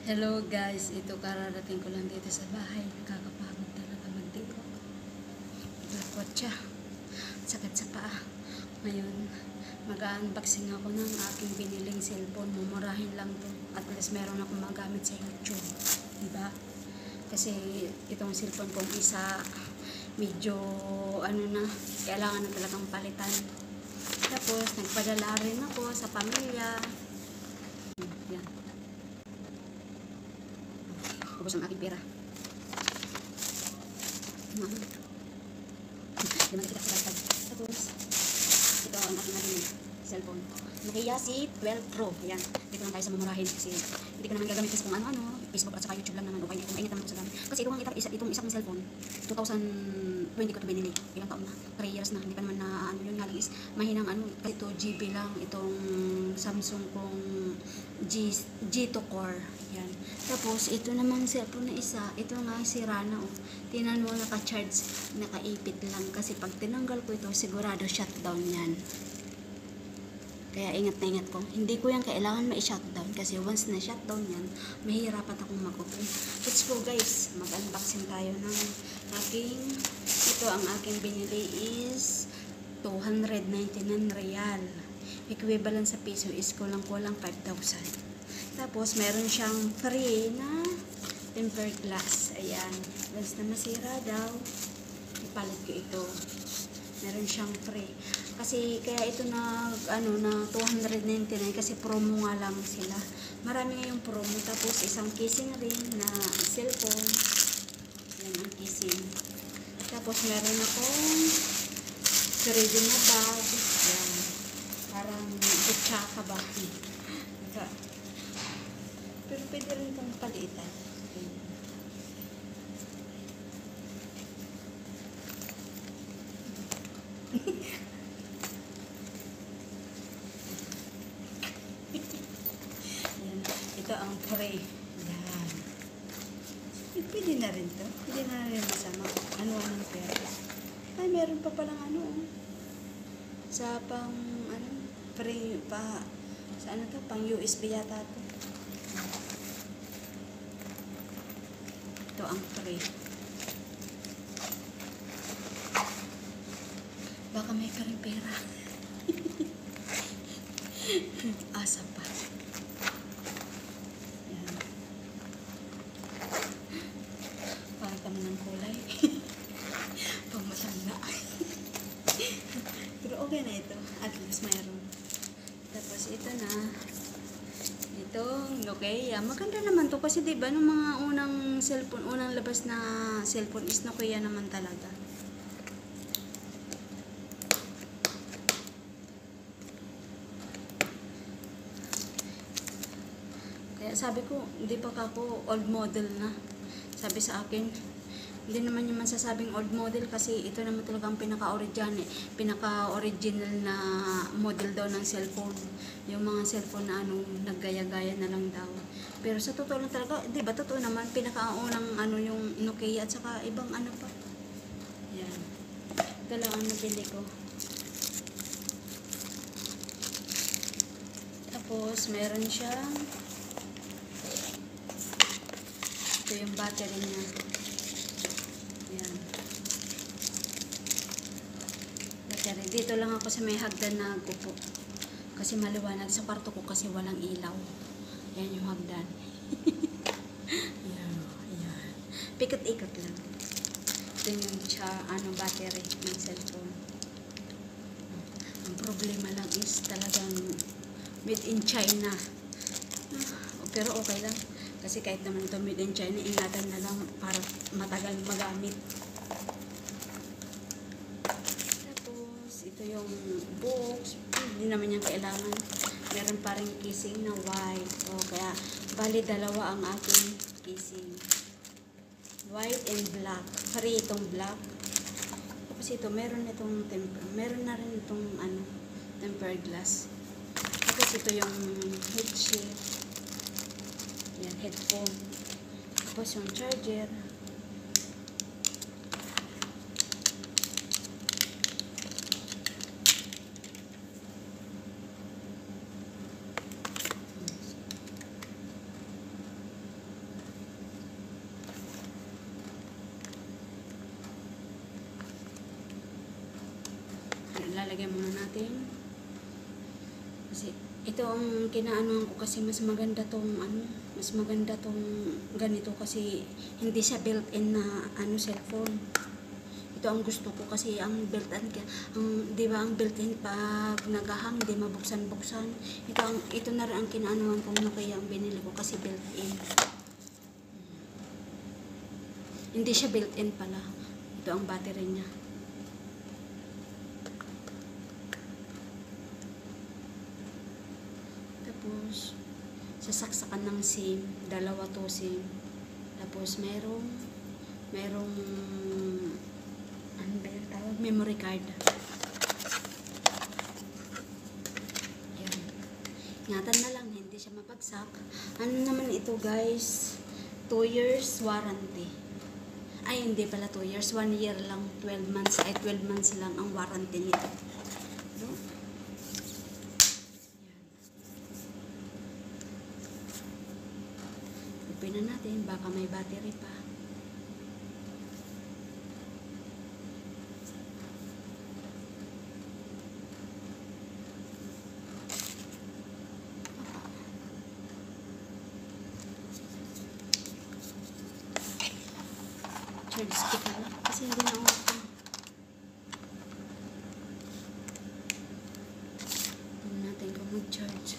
Hello guys, ito kararating ko lang dito sa bahay. Nakakapagod talaga magdito. Lakwat siya. Sakit sa paa. Ngayon, mag-unboxing ako ng aking biniling cellphone. Mumurahin lang to. At least meron akong magamit sa YouTube. Diba? Kasi itong cellphone kong isa, medyo kailangan na talagang palitan. Tapos, nagpadala rin ako sa pamilya. Yan. Ubos ang aking pera. Di makikita sa batag. Tapos, ito ang aking naging cellphone. Nokia C12 Pro. Ayan. Dito lang tayo sa mamurahin kasi hindi ko naman gagamit kasi kung ano-ano. Facebook at saka YouTube lang naman. Okay, mainit naman ito sa gamit. Kasi itong isang cellphone, 2020 ko ito binili. Ilang taon na? 3 years na. Hindi pa naman na yun nga lang is mahinang kasi ito GB lang. Itong Samsung kong G2 Core. Yan. Tapos, ito namang cellphone na isa, ito nga sira na oh. Tinan mo, naka-charge, nakaipit lang. Kasi pag tinanggal ko ito, sigurado shutdown yan. Kaya ingat na ingat ko. Hindi ko yan kailangan ma-shutdown. Kasi once na shutdown yan, mahihirapan akong mag-open. Let's go guys. Mag-unboxing tayo ng ito ang aking binili is 299 real. Equivalent sa piso is kulang-kulang 5,000. Tapos, meron siyang free na tempered glass. Ayan. Once na masira daw, ipalit ko ito. Meron siyang free. Kasi, kaya ito na 299 kasi promo nga lang sila. Marami ngayong promo. Tapos, isang casing rin na cellphone. Ayan ang casing. Tapos, meron akong ready na bag. Ayan. Parang butsaka ba? Pero pwede rin itong palitan. Yan. Ito ang tray. Yan. Pwede na rin to. Pwede na rin masama. Ano ang pera. Ay, meron pa palang sa pang free pa. Sa to? Pang USB yata to. Ito ang tray. Baka may ka rin pera. Asa pa. Yan. Parang kami ng kulay. Pag matanda. Pero okay na ito. At least mayroon. Tapos ito na. Itong Nokia. Maganda naman to kasi diba nung mga unang labas na cellphone is Nokia naman talaga. Kaya sabi ko, hindi pa ako old model na. Sabi sa akin, hindi naman yung masasabing old model kasi ito naman talagang pinaka-original na model daw ng cellphone. Yung mga cellphone na naggaya-gaya na lang daw. Pero sa totoo lang talaga, di ba totoo naman, pinakaunang yung Nokia at saka ibang pa. Yan. Ito lang ang nabili ko. Tapos, meron siyang ito yung battery niya. Yan. Battery. Dito lang ako sa may hagdan na gupo. Kasi maliwanag sa kwarto ko kasi walang ilaw. Yan yung hagdan. Yan. Yan. Pikot-ikot lang. Ito yung battery ng cellphone. Ang problema lang is talagang made in China. Pero okay lang. Kasi kahit naman ito made in China, ingatan na lang para matagal magamit. Tapos, ito yung box. Hindi naman yung kailangan. Meron pa rin casing na white. So, kaya, bali dalawa ang aking casing. White and black. Free itong black. Tapos ito, meron na rin itong tempered glass. Tapos ito yung head shield. Yan, headphone. Tapos yung charger. lagyan muna natin. Kasi ito ang kinaanuhan ko kasi mas maganda tong ganito kasi hindi siya built-in na cellphone. Ito ang gusto ko kasi ang built-in, di ba ang built-in pag nagahang hindi mabuksan-buksan. Ito na rin ang kinaanuhan kong Nokia ang binili ko kasi built-in. Hindi siya built-in pala. Ito ang battery niya. Tapos, sasaksakan ng SIM. Dalawa to SIM. Tapos, merong ano ba yung tawag? Memory card. Yan. Ingatan na lang, hindi siya mapagsak. Ano naman ito guys? 2 years warranty. Ay, hindi pala 2 years. 1 year lang. 12 months. Ay, 12 months lang ang warranty nito. No? Open na natin. Baka may battery pa. Charge stick na lang. Kasi hindi na ako ito. Tignan natin kung mag-charge.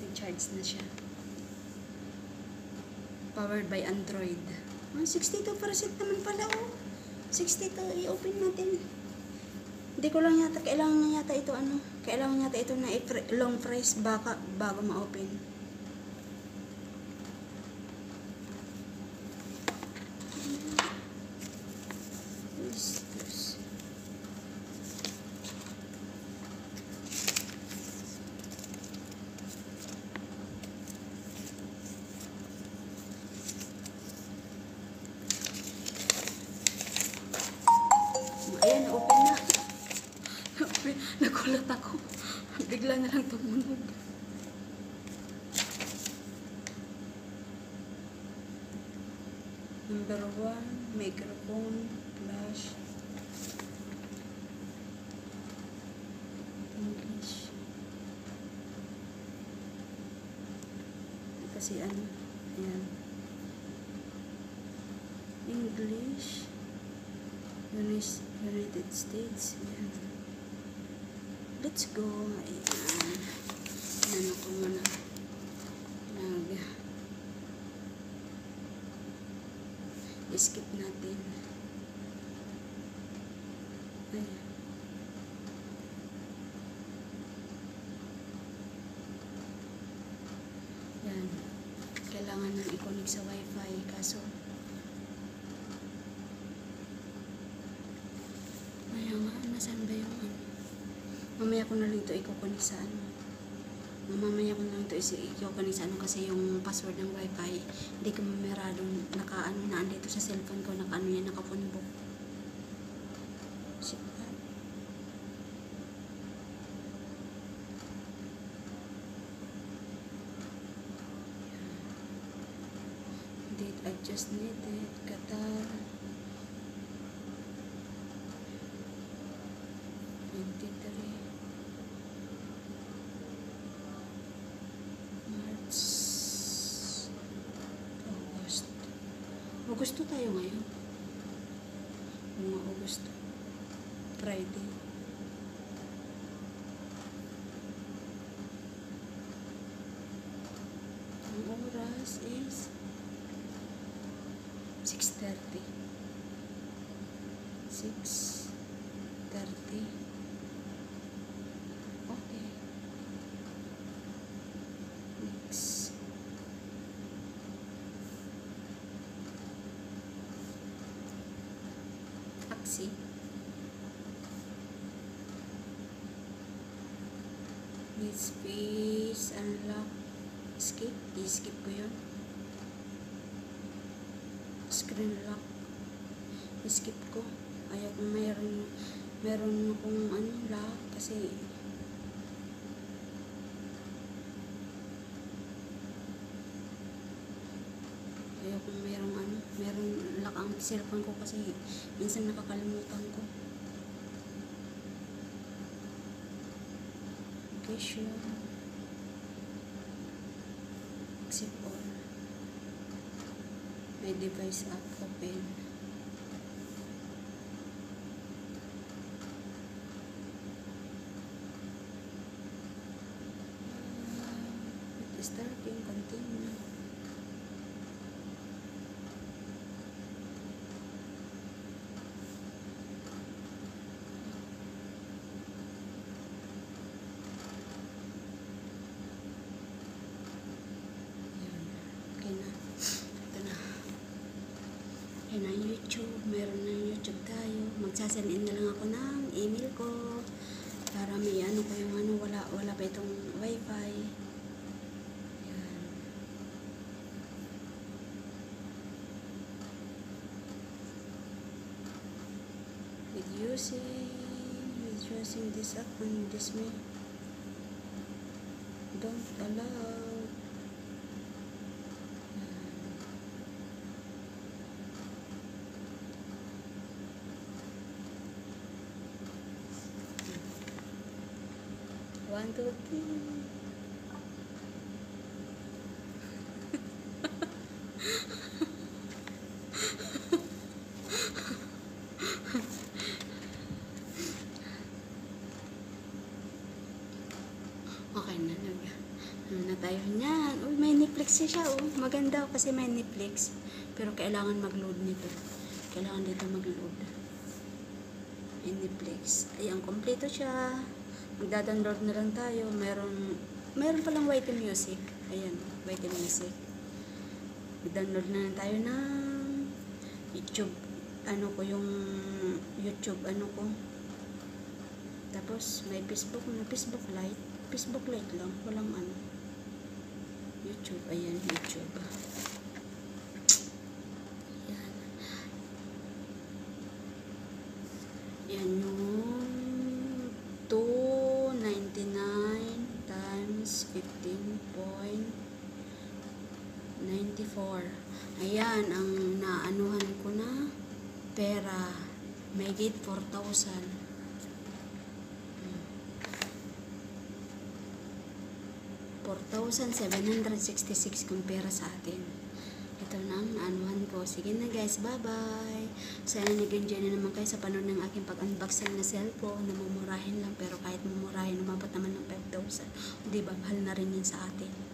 Nag-charge na siya. Powered by Android. 62% naman pala oh. 62. I-open natin. Hindi ko lang yata, kailangan yata ito kailangan yata ito na long press bago ma-open. Ayan, na-open na. Nagulat ako. Bigla na lang tumunog. Number 1, microphone, flash, English. Kasi ayan. English, United States. Ayan. Let's go. Ayan. Ano ko muna. Skip natin. Ayan. Yan. Kailangan nang i-connect sa wifi. Kaso, ayan nga. Nasaan ba yung mamaya ko na lang ito i-connect sa mamaya ko na lang ito i-connect sa kasi yung password ng wifi hindi ko mamerado naka-ano na andito sa cellphone ko, naka-ano yan, naka-phonebook. Date adjust needed, Qatar 23 Agosto tayo ngayon. Mga Agosto. Friday. Ang oras is 6:30. 6:30. Okay. Next. Taxi. Need space, unlock, skip. I-skip ko yun. Screen lock. I-skip ko. Ayaw kung meron akong lock kasi ayaw kung merong Meron lock ang cellphone ko kasi minsan nakakalimutan ko. Location. Exit all. My device app open. Starting, continue. Okay na. Ito na. Ayan na YouTube. Meron na YouTube tayo. Magsasend in na lang ako ng email ko. Para may ano ko yung ano. Wala pa itong wifi. Ayan. With using this app and this me. Don't allow. One, two, three. Okay na, ano na tayo niyan. Uy, may Netflix siya, oh. Maganda kasi may Netflix. Pero kailangan mag-load nito. Kailangan dito mag-load. May Netflix. Ayan, kompleto siya. Magda-download na lang tayo. Meron palang YT Music. Ayan, YT Music. Mag-download na lang tayo ng YouTube. Ano ko yung YouTube, ano ko. Tapos, may Facebook na. Facebook Lite. Facebook Lite lang. Walang ano. YouTube. Ayan, YouTube. Ayan. Yan yung 299 times 15.94. Ayan, ang naanuhan ko na pera. May gate 4,000. 4,766 kung pera sa atin. Ito na ang naanuhan ko. Sige na guys, bye-bye. Sana nag-enjoy na naman kayo sa panood ng aking pag-unboxing na cellphone. Namumurahin lang, pero kahit mumurahin, umabot naman ng 5,000. Diba, mahal na rin yun sa atin.